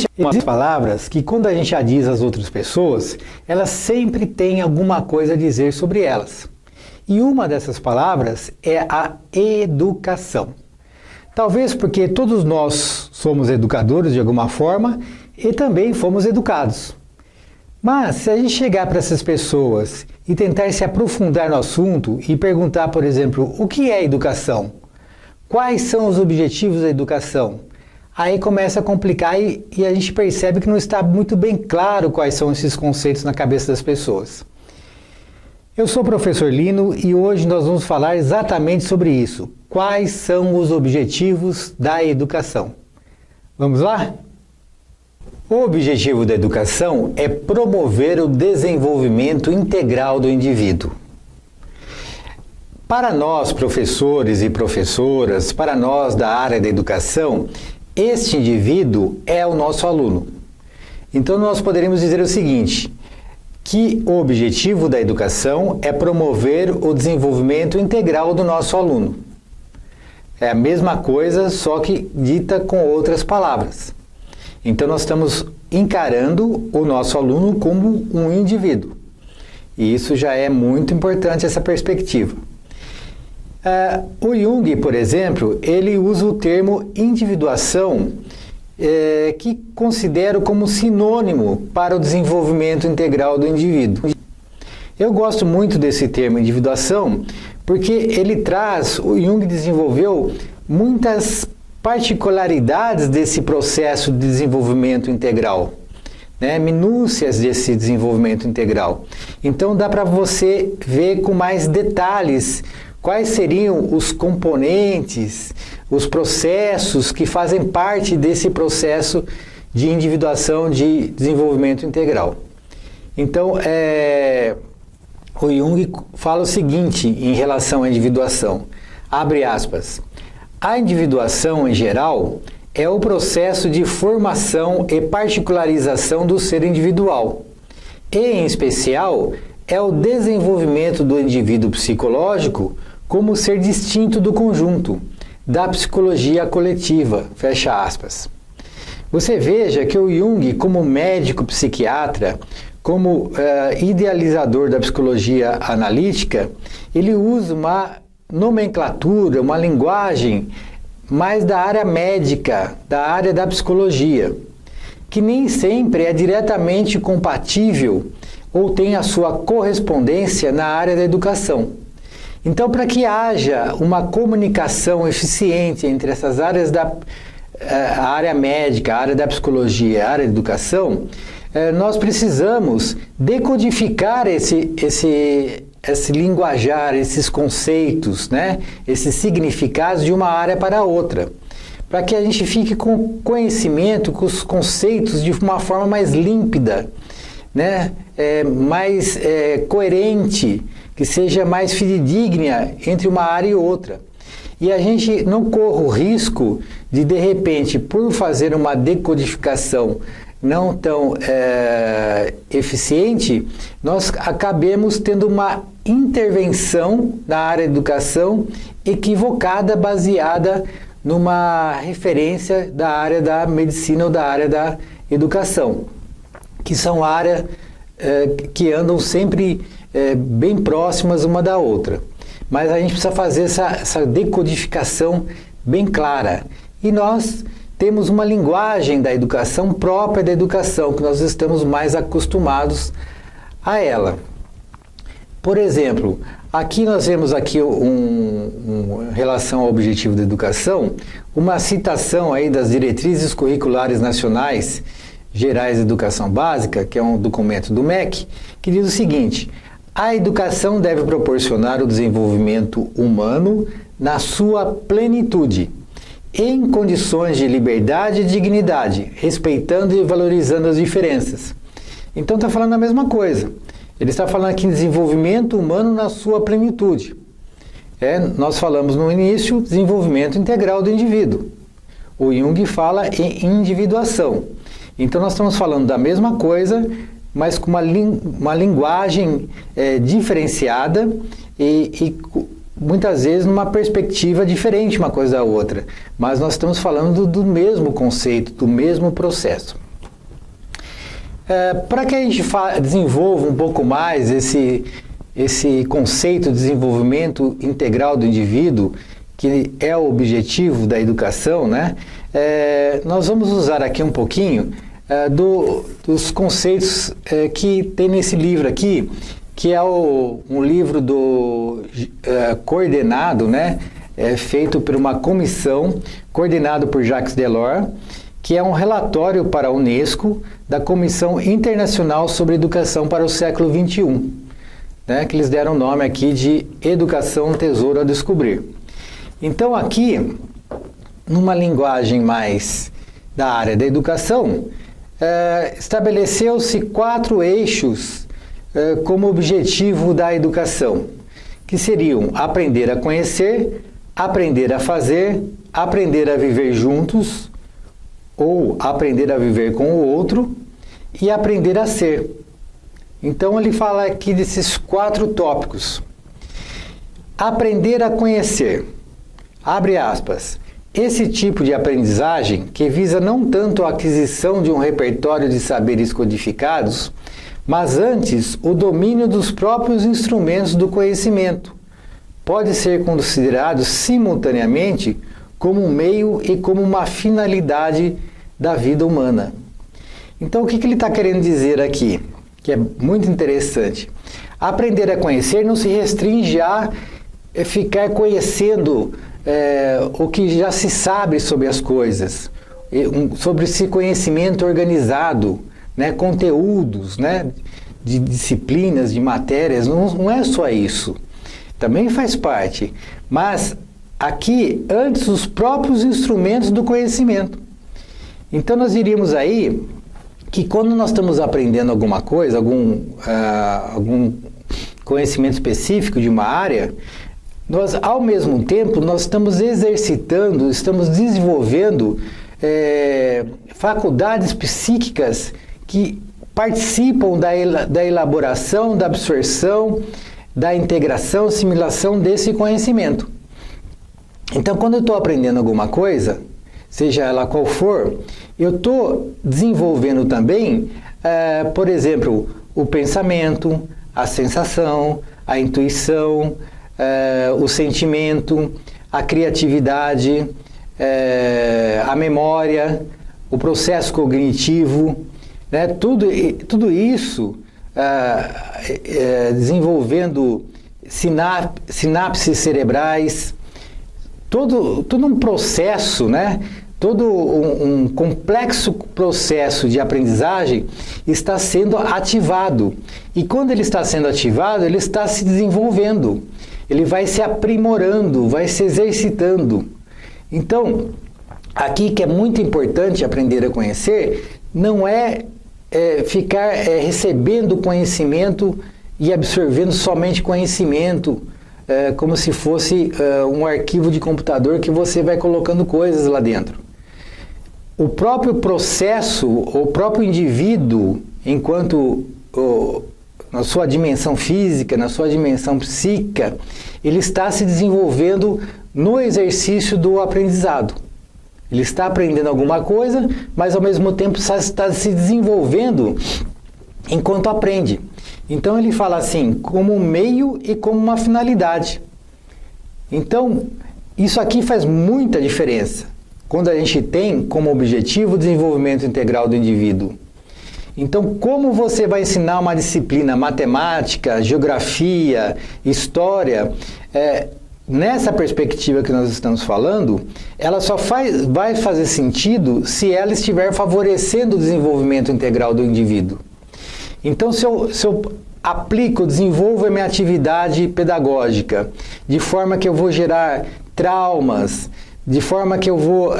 Existem umas palavras que quando a gente já diz às outras pessoas, elas sempre têm alguma coisa a dizer sobre elas. E uma dessas palavras é a educação. Talvez porque todos nós somos educadores de alguma forma e também fomos educados. Mas se a gente chegar para essas pessoas e tentar se aprofundar no assunto e perguntar, por exemplo, o que é educação? Quais são os objetivos da educação? Aí começa a complicar e a gente percebe que não está muito bem claro quais são esses conceitos na cabeça das pessoas. Eu sou o professor Lino e hoje nós vamos falar exatamente sobre isso. Quais são os objetivos da educação? Vamos lá? O objetivo da educação é promover o desenvolvimento integral do indivíduo. Para nós, professores e professoras, para nós da área da educação, este indivíduo é o nosso aluno. Então nós poderíamos dizer o seguinte, que o objetivo da educação é promover o desenvolvimento integral do nosso aluno. É a mesma coisa, só que dita com outras palavras. Então nós estamos encarando o nosso aluno como um indivíduo. E isso já é muito importante, essa perspectiva. O Jung, por exemplo, ele usa o termo individuação, que considero como sinônimo para o desenvolvimento integral do indivíduo. Eu gosto muito desse termo individuação, porque ele traz, o Jung desenvolveu muitas particularidades desse processo de desenvolvimento integral, né? Minúcias desse desenvolvimento integral. Então dá para você ver com mais detalhes quais seriam os componentes, os processos que fazem parte desse processo de individuação de desenvolvimento integral. Então, o Jung fala o seguinte em relação à individuação, abre aspas, a individuação em geral é o processo de formação e particularização do ser individual, e em especial é o desenvolvimento do indivíduo psicológico como ser distinto do conjunto, da psicologia coletiva, fecha aspas. Você veja que o Jung, como médico psiquiatra, como idealizador da psicologia analítica, ele usa uma nomenclatura, uma linguagem mais da área médica, da área da psicologia, que nem sempre é diretamente compatível ou tem a sua correspondência na área da educação. Então, para que haja uma comunicação eficiente entre essas áreas a área médica, a área da psicologia, a área da educação, nós precisamos decodificar esse linguajar, esses conceitos, né? Esses significados de uma área para a outra, para que a gente fique com conhecimento, com os conceitos de uma forma mais límpida, né? Mais coerente, que seja mais fidedigna entre uma área e outra. E a gente não corra o risco de repente, por fazer uma decodificação não tão eficiente, nós acabemos tendo uma intervenção na área de educação equivocada, baseada numa referência da área da medicina ou da área da educação, que são áreas que andam sempre bem próximas uma da outra. Mas a gente precisa fazer essa decodificação bem clara. E nós temos uma linguagem da educação própria da educação, que nós estamos mais acostumados a ela. Por exemplo, aqui nós vemos aqui em relação ao objetivo da educação, uma citação aí das diretrizes curriculares nacionais gerais de educação básica, que é um documento do MEC, que diz o seguinte: a educação deve proporcionar o desenvolvimento humano na sua plenitude, em condições de liberdade e dignidade, respeitando e valorizando as diferenças. Então está falando a mesma coisa. Ele está falando aqui em desenvolvimento humano na sua plenitude. Nós falamos no início desenvolvimento integral do indivíduo. O Jung fala em individuação. Então nós estamos falando da mesma coisa, mas com uma linguagem diferenciada e muitas vezes numa perspectiva diferente uma coisa da outra. Mas nós estamos falando do mesmo conceito, do mesmo processo. Para que a gente desenvolva um pouco mais esse conceito de desenvolvimento integral do indivíduo, que é o objetivo da educação, né? Nós vamos usar aqui um pouquinho dos conceitos que tem nesse livro aqui, que é um livro coordenado, né? Feito por uma comissão, coordenado por Jacques Delors, que é um relatório para a Unesco da Comissão Internacional sobre Educação para o Século XXI, né? Que eles deram o nome aqui de Educação Tesouro a Descobrir. Então aqui, numa linguagem mais da área da educação, estabeleceu-se 4 eixos como objetivo da educação, que seriam aprender a conhecer, aprender a fazer, aprender a viver juntos, ou aprender a viver com o outro, e aprender a ser. Então ele fala aqui desses 4 tópicos. Aprender a conhecer. Abre aspas. Esse tipo de aprendizagem, que visa não tanto a aquisição de um repertório de saberes codificados, mas antes o domínio dos próprios instrumentos do conhecimento, pode ser considerado simultaneamente como um meio e como uma finalidade da vida humana. Então, o que ele está querendo dizer aqui? Que é muito interessante. Aprender a conhecer não se restringe a ficar conhecendo o que já se sabe sobre as coisas, sobre esse conhecimento organizado, né, conteúdos, né, de disciplinas, de matérias, não é só isso. Também faz parte, mas aqui, antes, os próprios instrumentos do conhecimento. Então, nós diríamos aí que quando nós estamos aprendendo alguma coisa, algum conhecimento específico de uma área, nós, ao mesmo tempo, nós estamos exercitando, estamos desenvolvendo faculdades psíquicas que participam da elaboração, da absorção, da integração, assimilação desse conhecimento. Então, quando eu estou aprendendo alguma coisa, seja ela qual for, eu estou desenvolvendo também, por exemplo, o pensamento, a sensação, a intuição, o sentimento, a criatividade, a memória, o processo cognitivo, né? Tudo isso desenvolvendo sinapses cerebrais, todo um processo, né? Todo um complexo processo de aprendizagem está sendo ativado. E quando ele está sendo ativado, ele está se desenvolvendo. Ele vai se aprimorando, vai se exercitando. Então, aqui que é muito importante aprender a conhecer, não é ficar recebendo conhecimento e absorvendo somente conhecimento, como se fosse um arquivo de computador que você vai colocando coisas lá dentro. O próprio processo, o próprio indivíduo, enquanto na sua dimensão física, na sua dimensão psíquica, ele está se desenvolvendo no exercício do aprendizado. Ele está aprendendo alguma coisa, mas ao mesmo tempo está se desenvolvendo enquanto aprende. Então ele fala assim, como um meio e como uma finalidade. Então, isso aqui faz muita diferença quando a gente tem como objetivo o desenvolvimento integral do indivíduo. Então, como você vai ensinar uma disciplina, matemática, geografia, história, nessa perspectiva que nós estamos falando, ela só vai fazer sentido se ela estiver favorecendo o desenvolvimento integral do indivíduo. Então, se eu aplico, desenvolvo a minha atividade pedagógica de forma que eu vou gerar traumas, de forma que eu vou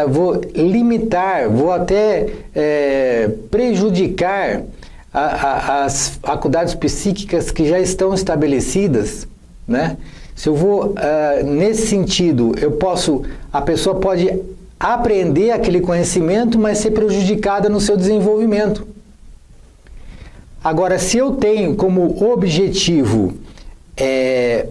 vou limitar, vou até prejudicar as faculdades psíquicas que já estão estabelecidas, né? Se eu vou nesse sentido, a pessoa pode aprender aquele conhecimento, mas ser prejudicada no seu desenvolvimento. Agora, se eu tenho como objetivo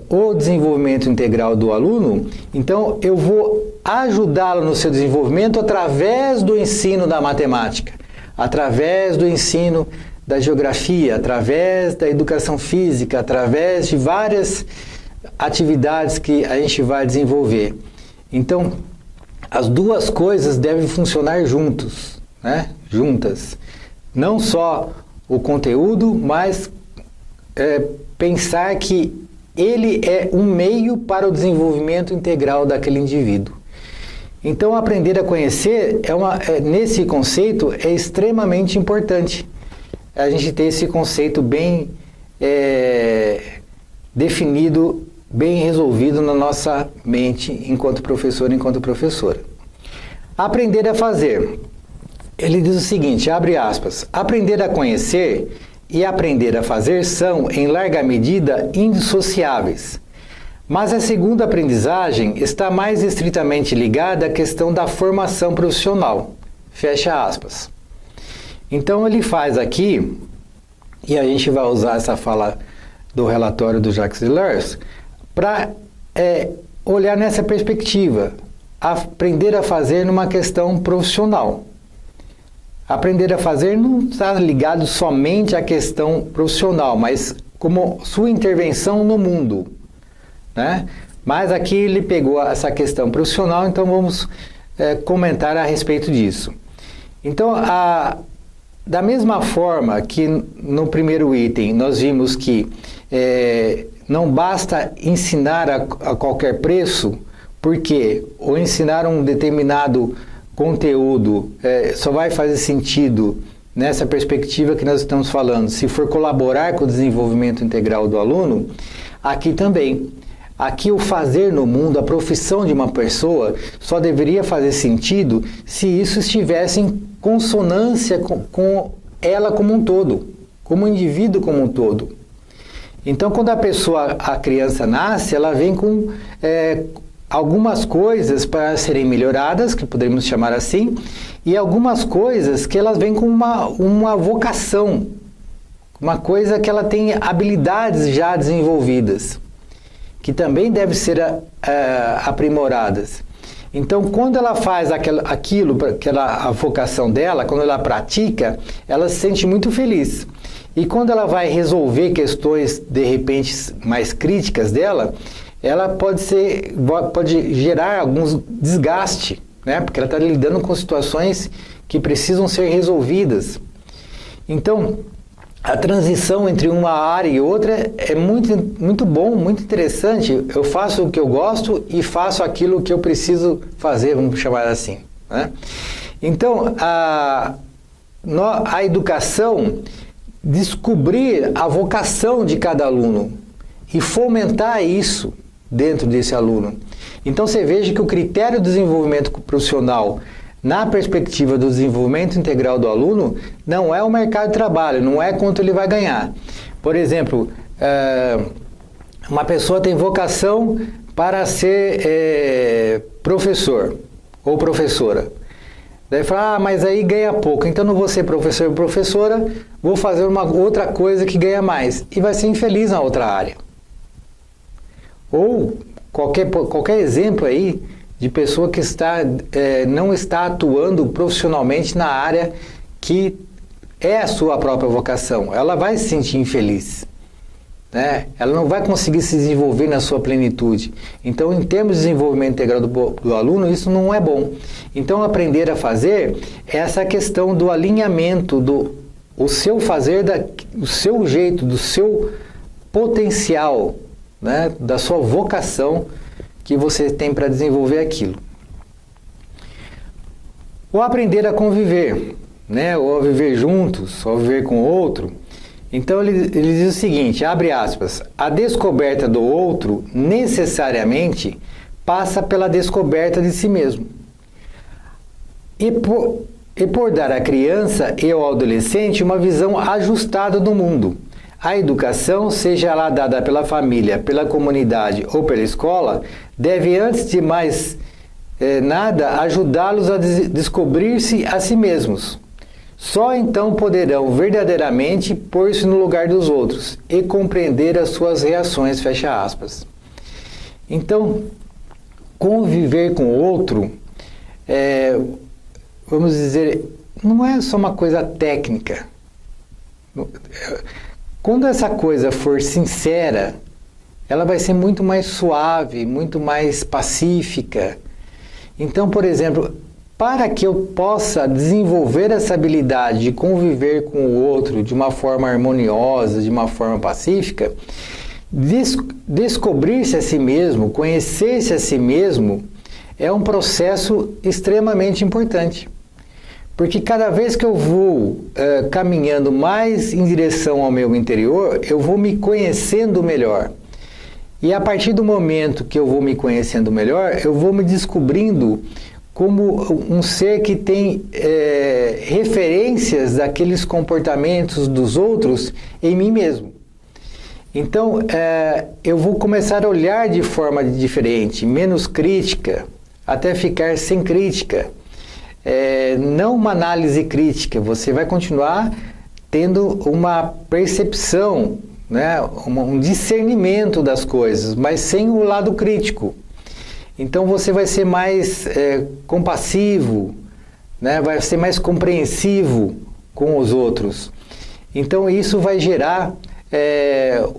o desenvolvimento integral do aluno, então eu vou ajudá-lo no seu desenvolvimento através do ensino da matemática, através do ensino da geografia, através da educação física, através de várias atividades que a gente vai desenvolver. Então, as duas coisas devem funcionar juntos, né? Juntas. Não só o conteúdo, mas pensar que ele é um meio para o desenvolvimento integral daquele indivíduo. Então, aprender a conhecer, nesse conceito, é extremamente importante a gente ter esse conceito bem definido, bem resolvido na nossa mente enquanto professor, enquanto professora. Aprender a fazer. Ele diz o seguinte, abre aspas, aprender a conhecer e aprender a fazer são, em larga medida, indissociáveis. Mas a segunda aprendizagem está mais estritamente ligada à questão da formação profissional. Fecha aspas. Então ele faz aqui, e a gente vai usar essa fala do relatório do Jacques Delors, para olhar nessa perspectiva, aprender a fazer numa questão profissional. Aprender a fazer não está ligado somente à questão profissional, mas como sua intervenção no mundo, né? Mas aqui ele pegou essa questão profissional, então vamos comentar a respeito disso. Então, da mesma forma que no primeiro item nós vimos que não basta ensinar a qualquer preço, porque ou ensinar um determinado conteúdo só vai fazer sentido nessa perspectiva que nós estamos falando, se for colaborar com o desenvolvimento integral do aluno, aqui também. Aqui o fazer no mundo, a profissão de uma pessoa, só deveria fazer sentido se isso estivesse em consonância com ela como um todo, como indivíduo como um todo. Então, quando a criança nasce, ela vem com algumas coisas para serem melhoradas, que poderíamos chamar assim, e algumas coisas que elas vêm com uma vocação, uma coisa que ela tem habilidades já desenvolvidas, que também devem ser aprimoradas. Então, quando ela faz a vocação dela, quando ela pratica, ela se sente muito feliz. E quando ela vai resolver questões, de repente, mais críticas dela, ela pode gerar alguns desgaste, né? Porque ela está lidando com situações que precisam ser resolvidas. Então, a transição entre uma área e outra é muito, muito bom, muito interessante. Eu faço o que eu gosto e faço aquilo que eu preciso fazer, vamos chamar assim, né? Então, a educação, descobrir a vocação de cada aluno e fomentar isso dentro desse aluno. Então, você veja que o critério de desenvolvimento profissional na perspectiva do desenvolvimento integral do aluno, não é o mercado de trabalho, não é quanto ele vai ganhar. Por exemplo, uma pessoa tem vocação para ser professor ou professora. Daí fala, mas aí ganha pouco, então não vou ser professor ou professora, vou fazer uma outra coisa que ganha mais. E vai ser infeliz na outra área. Ou qualquer exemplo aí, de pessoa que não está atuando profissionalmente na área que é a sua própria vocação. Ela vai se sentir infeliz, né? Ela não vai conseguir se desenvolver na sua plenitude. Então, em termos de desenvolvimento integral do aluno, isso não é bom. Então, aprender a fazer é essa questão do alinhamento do seu fazer, do seu jeito, do seu potencial, né? Da sua vocação que você tem para desenvolver aquilo. Ou aprender a conviver, né? Ou a viver juntos, ou a viver com o outro. Então ele diz o seguinte, abre aspas, a descoberta do outro necessariamente passa pela descoberta de si mesmo. E por dar à criança e ao adolescente uma visão ajustada do mundo. A educação, seja ela dada pela família, pela comunidade ou pela escola, deve, antes de mais nada, ajudá-los a descobrir-se a si mesmos. Só então poderão verdadeiramente pôr-se no lugar dos outros e compreender as suas reações, fecha aspas. Então, conviver com o outro, vamos dizer, não é só uma coisa técnica. Quando essa coisa for sincera, ela vai ser muito mais suave, muito mais pacífica. Então, por exemplo, para que eu possa desenvolver essa habilidade de conviver com o outro de uma forma harmoniosa, de uma forma pacífica, descobrir-se a si mesmo, conhecer-se a si mesmo, é um processo extremamente importante. Porque cada vez que eu vou caminhando mais em direção ao meu interior, eu vou me conhecendo melhor. E a partir do momento que eu vou me conhecendo melhor, eu vou me descobrindo como um ser que tem referências daqueles comportamentos dos outros em mim mesmo. Então, eu vou começar a olhar de forma diferente, menos crítica, até ficar sem crítica. Não uma análise crítica, você vai continuar tendo uma percepção, né, um discernimento das coisas, mas sem o lado crítico. Então você vai ser mais compassivo, né, vai ser mais compreensivo com os outros. Então isso vai gerar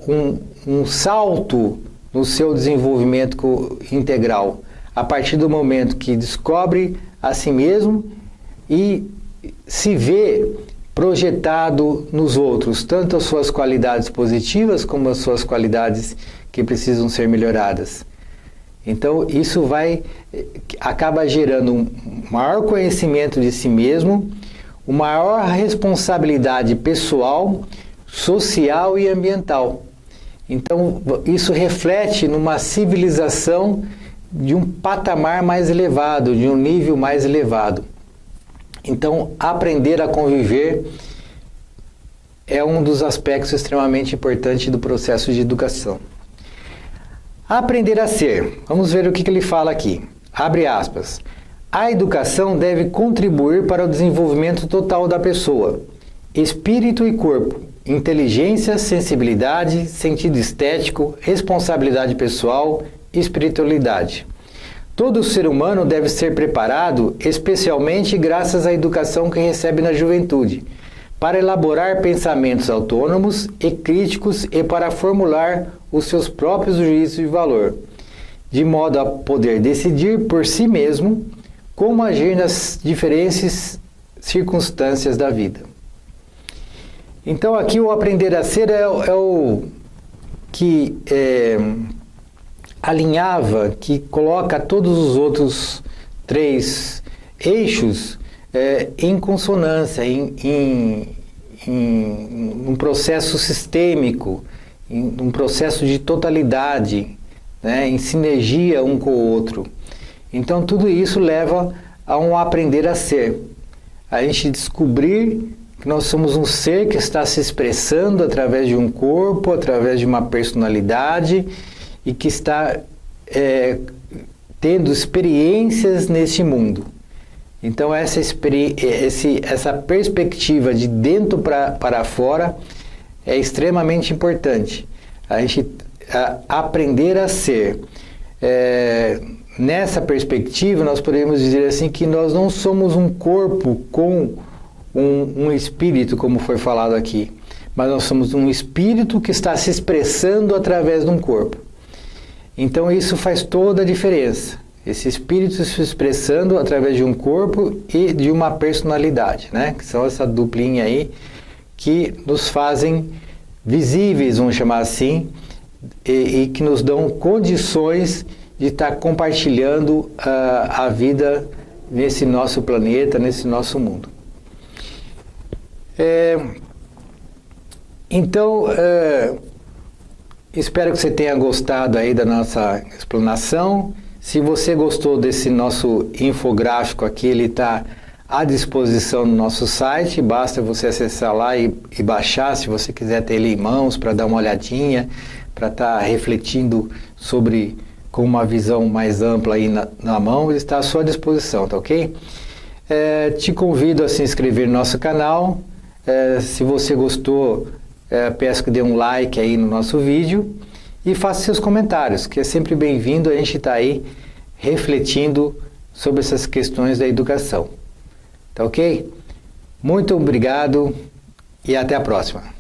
um salto no seu desenvolvimento integral, a partir do momento que descobre a si mesmo e se vê projetado nos outros, tanto as suas qualidades positivas como as suas qualidades que precisam ser melhoradas. Então isso acaba gerando um maior conhecimento de si mesmo, uma maior responsabilidade pessoal, social e ambiental. Então isso reflete numa civilização de um patamar mais elevado, de um nível mais elevado. Então, aprender a conviver é um dos aspectos extremamente importantes do processo de educação. Aprender a ser. Vamos ver o que ele fala aqui. Abre aspas. A educação deve contribuir para o desenvolvimento total da pessoa, espírito e corpo, inteligência, sensibilidade, sentido estético, responsabilidade pessoal, espiritualidade. Todo ser humano deve ser preparado, especialmente graças à educação que recebe na juventude, para elaborar pensamentos autônomos e críticos e para formular os seus próprios juízos de valor, de modo a poder decidir por si mesmo como agir nas diferentes circunstâncias da vida. Então aqui o aprender a ser é o que alinhava, que coloca todos os outros três eixos em consonância, em um processo sistêmico, em um processo de totalidade, né, em sinergia um com o outro. Então tudo isso leva a um aprender a ser, a gente descobrir que nós somos um ser que está se expressando através de um corpo, através de uma personalidade e que está tendo experiências neste mundo. Então essa perspectiva de dentro para fora é extremamente importante. A gente aprender a ser. Nessa perspectiva, nós podemos dizer assim que nós não somos um corpo com um espírito, como foi falado aqui, mas nós somos um espírito que está se expressando através de um corpo. Então isso faz toda a diferença. Esse espírito se expressando através de um corpo e de uma personalidade, né? Que são essa duplinha aí que nos fazem visíveis, vamos chamar assim, e que nos dão condições de estar compartilhando a vida nesse nosso planeta, nesse nosso mundo. Então, espero que você tenha gostado aí da nossa explanação. Se você gostou desse nosso infográfico aqui, ele está à disposição no nosso site, basta você acessar lá e baixar, se você quiser ter ele em mãos para dar uma olhadinha, para estar refletindo sobre, com uma visão mais ampla aí na mão, ele está à sua disposição, tá ok? Te convido a se inscrever no nosso canal. Se você gostou, peço que dê um like aí no nosso vídeo e faça seus comentários, que é sempre bem-vindo. A gente está aí refletindo sobre essas questões da educação. Tá ok? Muito obrigado e até a próxima.